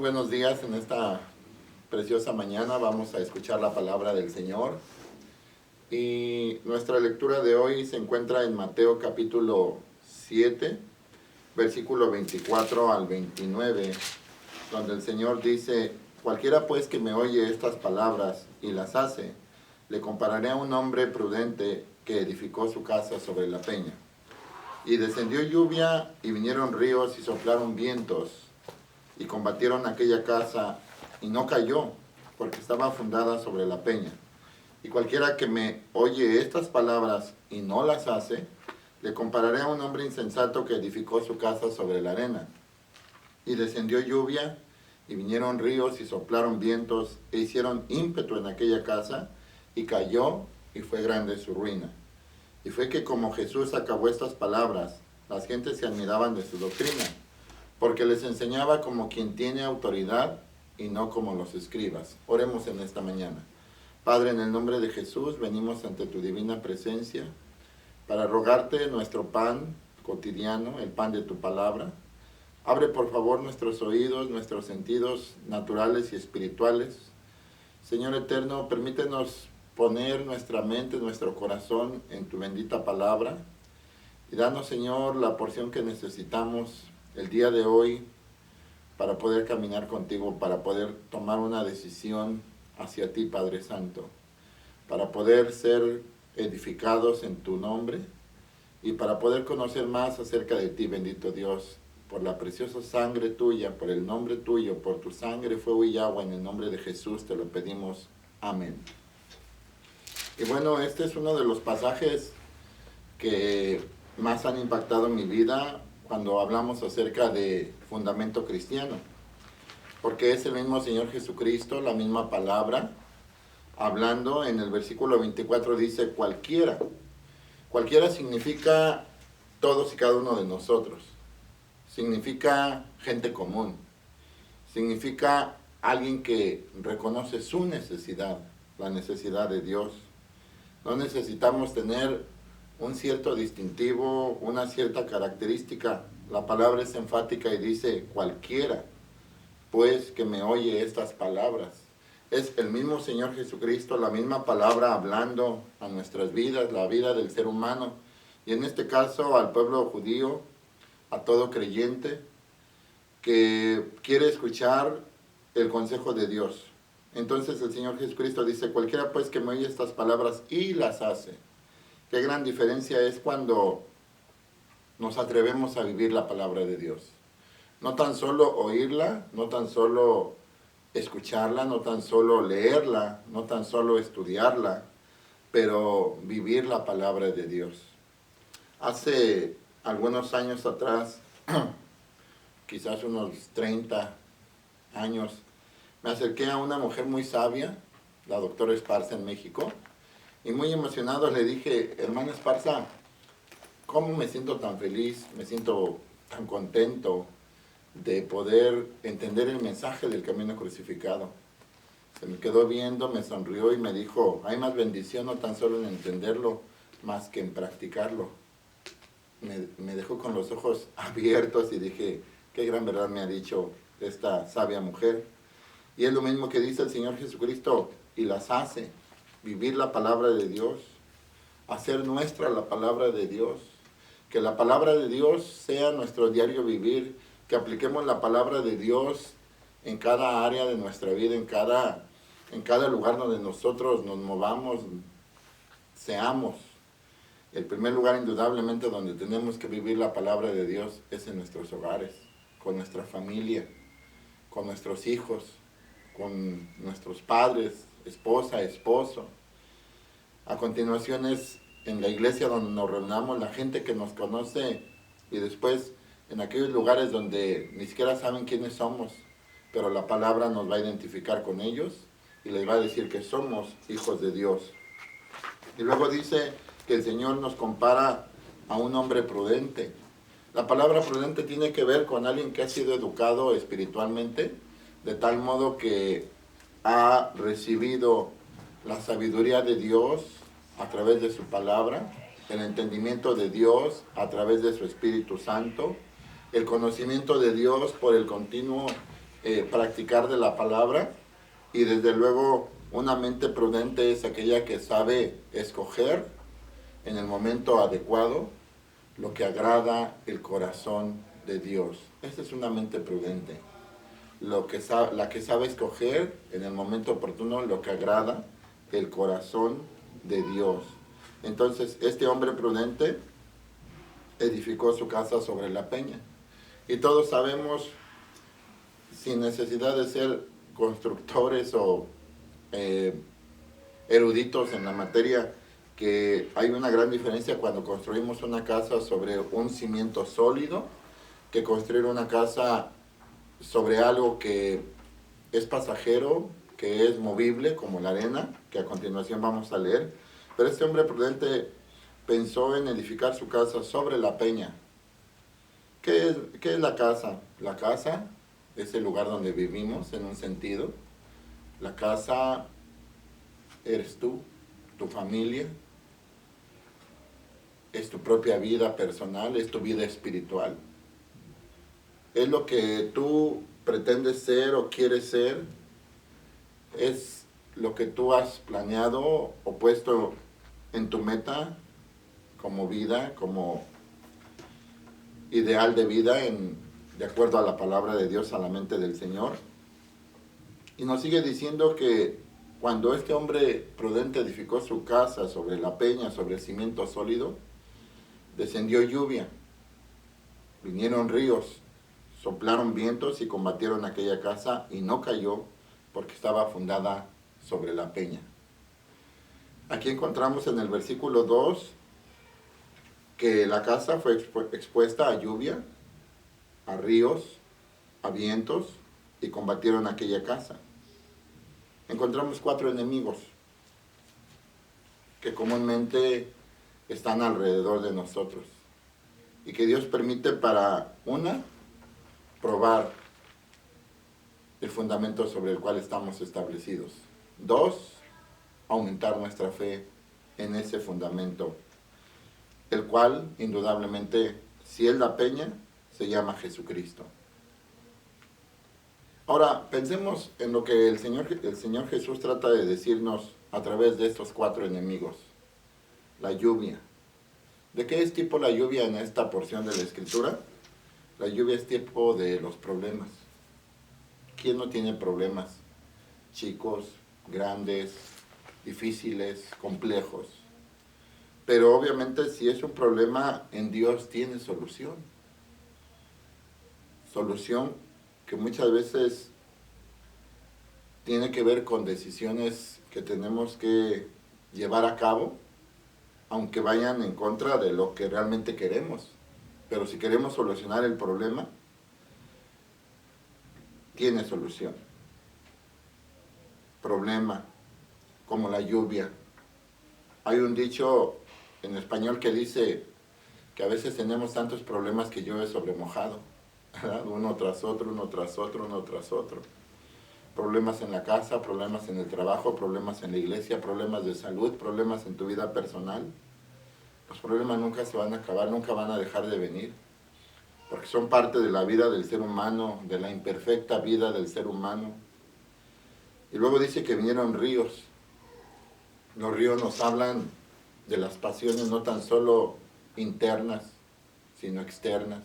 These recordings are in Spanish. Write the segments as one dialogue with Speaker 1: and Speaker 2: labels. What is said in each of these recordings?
Speaker 1: buenos días. En esta preciosa mañana vamos a escuchar la palabra del Señor. Y nuestra lectura de hoy se encuentra en Mateo capítulo 7, versículo 24 al 29, donde el Señor dice: cualquiera pues que me oye estas palabras y las hace, le compararé a un hombre prudente que edificó su casa sobre la peña. Y descendió lluvia, y vinieron ríos, y soplaron vientos, y combatieron aquella casa, y no cayó, porque estaba fundada sobre la peña. Y cualquiera que me oye estas palabras y no las hace, le compararé a un hombre insensato que edificó su casa sobre la arena. Y descendió lluvia, y vinieron ríos, y soplaron vientos, e hicieron ímpetu en aquella casa, y cayó, y fue grande su ruina. Y fue que como Jesús acabó estas palabras, las gentes se admiraban de su doctrina, porque les enseñaba como quien tiene autoridad y no como los escribas. Oremos en esta mañana. Padre, en el nombre de Jesús, venimos ante tu divina presencia para rogarte nuestro pan cotidiano, el pan de tu palabra. Abre por favor nuestros oídos, nuestros sentidos naturales y espirituales. Señor eterno, permítenos poner nuestra mente, nuestro corazón en tu bendita palabra. Y danos, Señor, la porción que necesitamos el día de hoy para poder caminar contigo, para poder tomar una decisión hacia ti, Padre Santo, para poder ser edificados en tu nombre y para poder conocer más acerca de ti, bendito Dios, por la preciosa sangre tuya, por el nombre tuyo, por tu sangre, fuego y agua, en el nombre de Jesús te lo pedimos. Amén. Y bueno, este es uno de los pasajes que más han impactado mi vida cuando hablamos acerca de fundamento cristiano, porque es el mismo Señor Jesucristo, la misma palabra, hablando. En el versículo 24 dice cualquiera. Cualquiera significa todos y cada uno de nosotros, significa gente común, significa alguien que reconoce su necesidad, la necesidad de Dios. No necesitamos tener un cierto distintivo, una cierta característica. La palabra es enfática y dice cualquiera, pues, que me oye estas palabras. Es el mismo Señor Jesucristo, la misma palabra hablando a nuestras vidas, la vida del ser humano, y en este caso al pueblo judío, a todo creyente que quiere escuchar el consejo de Dios. Entonces el Señor Jesucristo dice, cualquiera pues que me oye estas palabras y las hace. Qué gran diferencia es cuando nos atrevemos a vivir la palabra de Dios. No tan solo oírla, no tan solo escucharla, no tan solo leerla, no tan solo estudiarla, pero vivir la palabra de Dios. Hace algunos años atrás, quizás unos 30 años, me acerqué a una mujer muy sabia, la doctora Esparza en México, y muy emocionado le dije, hermana Esparza, ¿cómo me siento tan feliz, me siento tan contento de poder entender el mensaje del camino crucificado? Se me quedó viendo, me sonrió y me dijo, hay más bendición no tan solo en entenderlo, más que en practicarlo. Me dejó con los ojos abiertos y dije, qué gran verdad me ha dicho esta sabia mujer. Y es lo mismo que dice el Señor Jesucristo, y las hace. Vivir la palabra de Dios, hacer nuestra la palabra de Dios, que la palabra de Dios sea nuestro diario vivir, que apliquemos la palabra de Dios en cada área de nuestra vida, en cada lugar donde nosotros nos movamos, seamos. El primer lugar indudablemente donde tenemos que vivir la palabra de Dios es en nuestros hogares, con nuestra familia, con nuestros hijos, con nuestros padres, esposa, esposo. A continuación es en la iglesia donde nos reunamos, la gente que nos conoce, y después en aquellos lugares donde ni siquiera saben quiénes somos, pero la palabra nos va a identificar con ellos y les va a decir que somos hijos de Dios. Y luego dice que el Señor nos compara a un hombre prudente. La palabra prudente tiene que ver con alguien que ha sido educado espiritualmente, de tal modo que ha recibido la sabiduría de Dios a través de su palabra, el entendimiento de Dios a través de su Espíritu Santo, el conocimiento de Dios por el continuo practicar de la palabra. Y desde luego una mente prudente es aquella que sabe escoger en el momento adecuado lo que agrada el corazón de Dios. Esa es una mente prudente. La que sabe escoger en el momento oportuno lo que agrada el corazón de Dios. Entonces, este hombre prudente edificó su casa sobre la peña. Y todos sabemos, sin necesidad de ser constructores o eruditos en la materia, que hay una gran diferencia cuando construimos una casa sobre un cimiento sólido que construir una casa sobre algo que es pasajero, que es movible, como la arena, que a continuación vamos a leer. Pero este hombre prudente pensó en edificar su casa sobre la peña. ¿Qué es la casa? La casa es el lugar donde vivimos, en un sentido. La casa eres tú, tu familia, es tu propia vida personal, es tu vida espiritual. Es lo que tú pretendes ser o quieres ser, es lo que tú has planeado o puesto en tu meta como vida, como ideal de vida, de acuerdo a la palabra de Dios, a la mente del Señor. Y nos sigue diciendo que cuando este hombre prudente edificó su casa sobre la peña, sobre el cimiento sólido, descendió lluvia, vinieron ríos, soplaron vientos y combatieron aquella casa y no cayó porque estaba fundada sobre la peña. Aquí encontramos en el versículo 2 que la casa fue expuesta a lluvia, a ríos, a vientos y combatieron aquella casa. Encontramos 4 enemigos que comúnmente están alrededor de nosotros y que Dios permite para probar el fundamento sobre el cual estamos establecidos. 2, aumentar nuestra fe en ese fundamento, el cual indudablemente, si es la peña, se llama Jesucristo. Ahora, pensemos en lo que el Señor Jesús trata de decirnos a través de estos 4 enemigos. La lluvia. ¿De qué es tipo la lluvia en esta porción de la Escritura? La lluvia es tipo de los problemas. ¿Quién no tiene problemas? Chicos, grandes, difíciles, complejos. Pero obviamente si es un problema, en Dios tiene solución. Solución que muchas veces tiene que ver con decisiones que tenemos que llevar a cabo, aunque vayan en contra de lo que realmente queremos. Pero si queremos solucionar el problema, tiene solución. Problema, como la lluvia. Hay un dicho en español que dice que a veces tenemos tantos problemas que llueve sobre mojado, ¿verdad? Uno tras otro, uno tras otro, uno tras otro. Problemas en la casa, problemas en el trabajo, problemas en la iglesia, problemas de salud, problemas en tu vida personal. Los problemas nunca se van a acabar, nunca van a dejar de venir, porque son parte de la vida del ser humano, de la imperfecta vida del ser humano. Y luego dice que vinieron ríos. Los ríos nos hablan de las pasiones no tan solo internas, sino externas.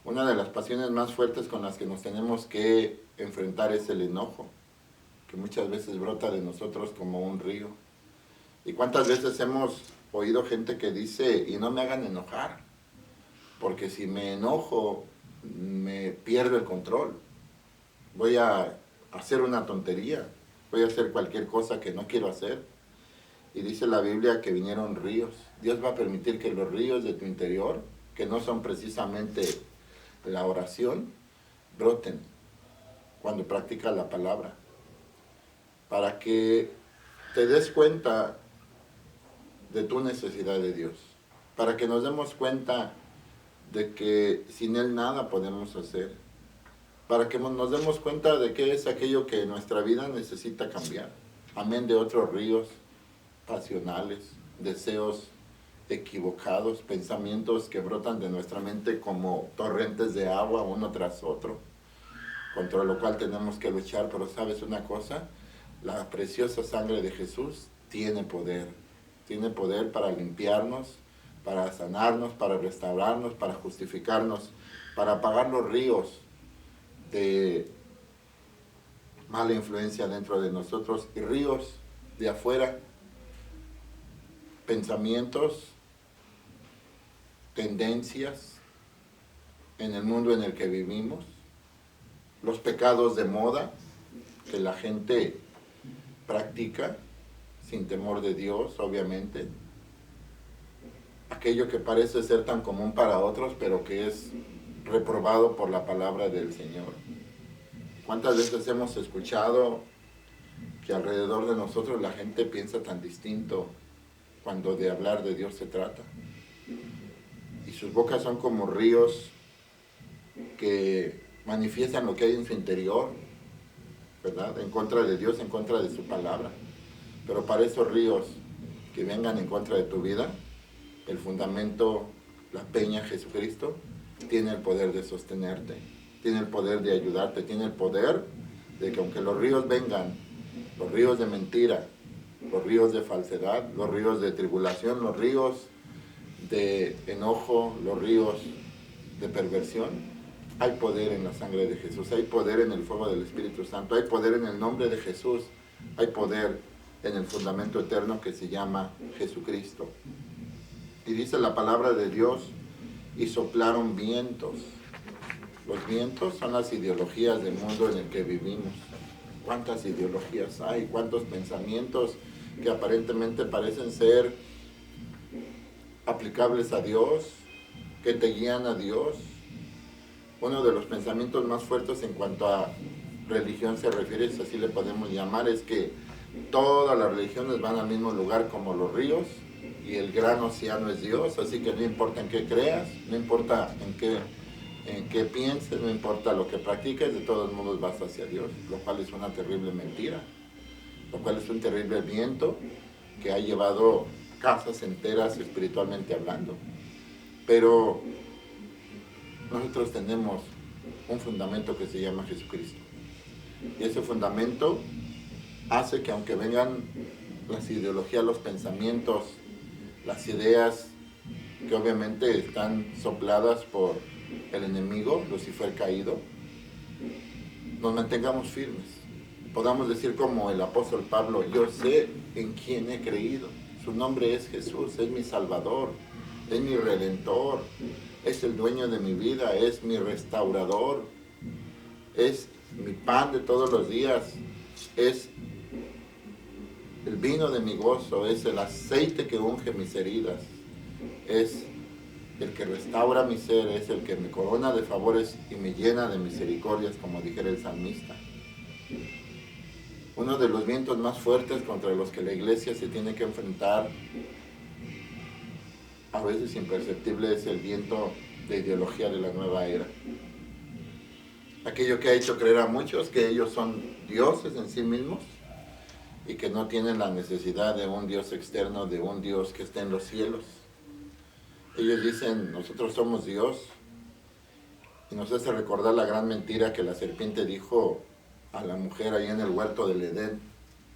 Speaker 1: Una de las pasiones más fuertes con las que nos tenemos que enfrentar es el enojo, que muchas veces brota de nosotros como un río. ¿Y cuántas veces hemos oído gente que dice, y no me hagan enojar, porque si me enojo, me pierdo el control? Voy a hacer una tontería, voy a hacer cualquier cosa que no quiero hacer. Y dice la Biblia que vinieron ríos. Dios va a permitir que los ríos de tu interior, que no son precisamente la oración, broten cuando practicas la palabra, para que te des cuenta de tu necesidad de Dios, para que nos demos cuenta de que sin Él nada podemos hacer, para que nos demos cuenta de qué es aquello que nuestra vida necesita cambiar, amén de otros ríos pasionales, deseos equivocados, pensamientos que brotan de nuestra mente como torrentes de agua uno tras otro. contra lo cual tenemos que luchar, pero ¿sabes una cosa? La preciosa sangre de Jesús tiene poder para limpiarnos, para sanarnos, para restaurarnos, para justificarnos, para apagar los ríos de mala influencia dentro de nosotros y ríos de afuera, pensamientos, tendencias en el mundo en el que vivimos, los pecados de moda que la gente practica sin temor de Dios, obviamente, aquello que parece ser tan común para otros, pero que es reprobado por la palabra del Señor. ¿Cuántas veces hemos escuchado que alrededor de nosotros la gente piensa tan distinto cuando de hablar de Dios se trata? Y sus bocas son como ríos que manifiestan lo que hay en su interior, ¿verdad? En contra de Dios, en contra de su palabra. Pero para esos ríos que vengan en contra de tu vida, el fundamento, la peña Jesucristo, tiene el poder de sostenerte, tiene el poder de ayudarte, tiene el poder de que aunque los ríos vengan, los ríos de mentira, los ríos de falsedad, los ríos de tribulación, los ríos de enojo, los ríos de perversión, hay poder en la sangre de Jesús, hay poder en el fuego del Espíritu Santo, hay poder en el nombre de Jesús, hay poder en el fundamento eterno que se llama Jesucristo. Y dice la palabra de Dios, y soplaron vientos. Los vientos son las ideologías del mundo en el que vivimos. ¿Cuántas ideologías hay? ¿Cuántos pensamientos que aparentemente parecen ser aplicables a Dios, que te guían a Dios? Uno de los pensamientos más fuertes en cuanto a religión se refiere, si así le podemos llamar, es que todas las religiones van al mismo lugar como los ríos, y el gran océano es Dios, así que no importa en qué creas, no importa en qué pienses, no importa lo que practiques, de todos modos vas hacia Dios, lo cual es una terrible mentira, lo cual es un terrible viento que ha llevado casas enteras espiritualmente hablando. Pero nosotros tenemos un fundamento que se llama Jesucristo, y ese fundamento hace que aunque vengan las ideologías, los pensamientos, las ideas que obviamente están sopladas por el enemigo, Lucifer caído, nos mantengamos firmes. Podamos decir como el apóstol Pablo, yo sé en quién he creído. Su nombre es Jesús, es mi Salvador, es mi Redentor, es el dueño de mi vida, es mi restaurador, es mi pan de todos los días, es el vino de mi gozo, es el aceite que unge mis heridas, es el que restaura mi ser, es el que me corona de favores y me llena de misericordias, como dijera el salmista. Uno de los vientos más fuertes contra los que la iglesia se tiene que enfrentar, a veces imperceptible, es el viento de ideología de la nueva era. Aquello que ha hecho creer a muchos que ellos son dioses en sí mismos, y que no tienen la necesidad de un Dios externo, de un Dios que esté en los cielos. Ellos dicen, nosotros somos Dios, y nos hace recordar la gran mentira que la serpiente dijo a la mujer ahí en el huerto del Edén.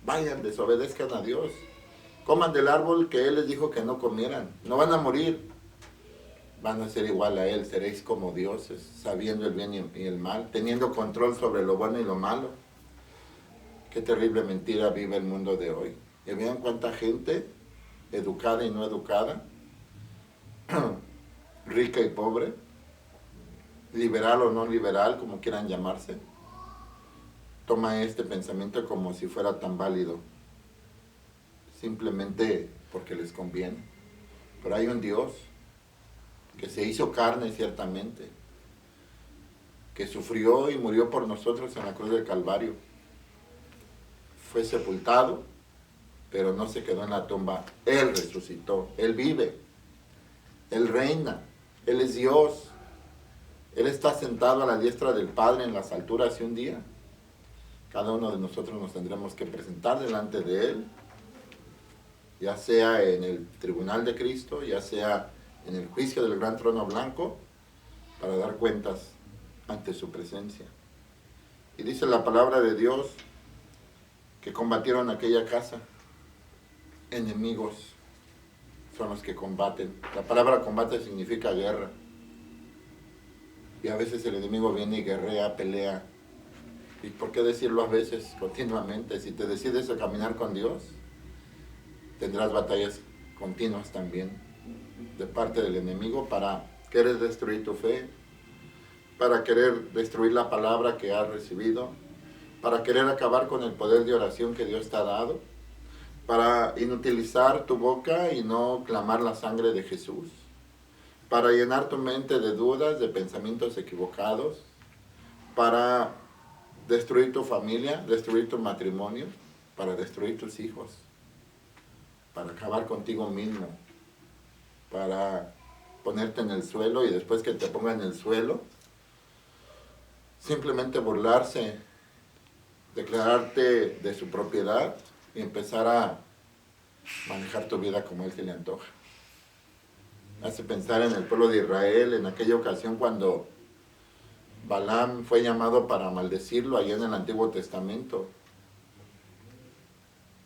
Speaker 1: Vayan, desobedezcan a Dios, coman del árbol que Él les dijo que no comieran, no van a morir, van a ser igual a Él, seréis como dioses, sabiendo el bien y el mal, teniendo control sobre lo bueno y lo malo. Qué terrible mentira vive el mundo de hoy. Y vean cuánta gente, educada y no educada, rica y pobre, liberal o no liberal, como quieran llamarse, toma este pensamiento como si fuera tan válido, simplemente porque les conviene. Pero hay un Dios que se hizo carne ciertamente, que sufrió y murió por nosotros en la cruz del Calvario. Fue sepultado, pero no se quedó en la tumba. Él resucitó, Él vive, Él reina, Él es Dios. Él está sentado a la diestra del Padre en las alturas, y un día cada uno de nosotros nos tendremos que presentar delante de Él, ya sea en el tribunal de Cristo, ya sea en el juicio del gran trono blanco, para dar cuentas ante su presencia. Y dice la palabra de Dios que combatieron aquella casa. Enemigos son los que combaten. La palabra combate significa guerra. Y a veces el enemigo viene y guerrea, pelea. ¿Y por qué decirlo a veces, continuamente? Si te decides a caminar con Dios, tendrás batallas continuas también de parte del enemigo para querer destruir tu fe, para querer destruir la palabra que has recibido, para querer acabar con el poder de oración que Dios te ha dado, para inutilizar tu boca y no clamar la sangre de Jesús, para llenar tu mente de dudas, de pensamientos equivocados, para destruir tu familia, destruir tu matrimonio, para destruir tus hijos, para acabar contigo mismo, para ponerte en el suelo y después que te ponga en el suelo, simplemente burlarse, declararte de su propiedad y empezar a manejar tu vida como él se le antoja. Hace pensar en el pueblo de Israel en aquella ocasión cuando Balaam fue llamado para maldecirlo allá en el Antiguo Testamento.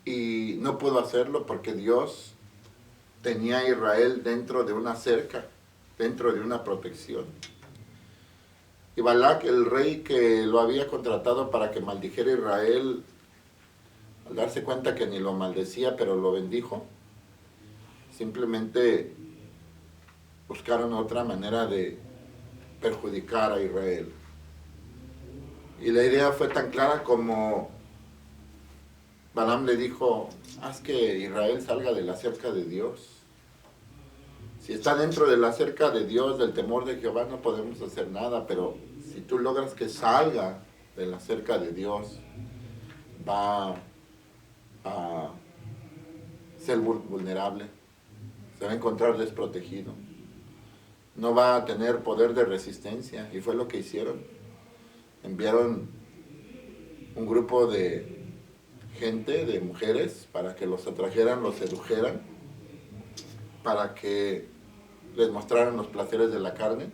Speaker 1: Y no pudo hacerlo porque Dios tenía a Israel dentro de una cerca, dentro de una protección. Y Balac, el rey que lo había contratado para que maldijera a Israel, al darse cuenta que ni lo maldecía, pero lo bendijo, simplemente buscaron otra manera de perjudicar a Israel. Y la idea fue tan clara como Balaam le dijo, haz que Israel salga de la cerca de Dios. Si está dentro de la cerca de Dios, del temor de Jehová, no podemos hacer nada, pero si tú logras que salga de la cerca de Dios, va a ser vulnerable, se va a encontrar desprotegido, no va a tener poder de resistencia. Y fue lo que hicieron. Enviaron un grupo de gente, de mujeres, para que los atrajeran, los sedujeran, para que les mostraran los placeres de la carne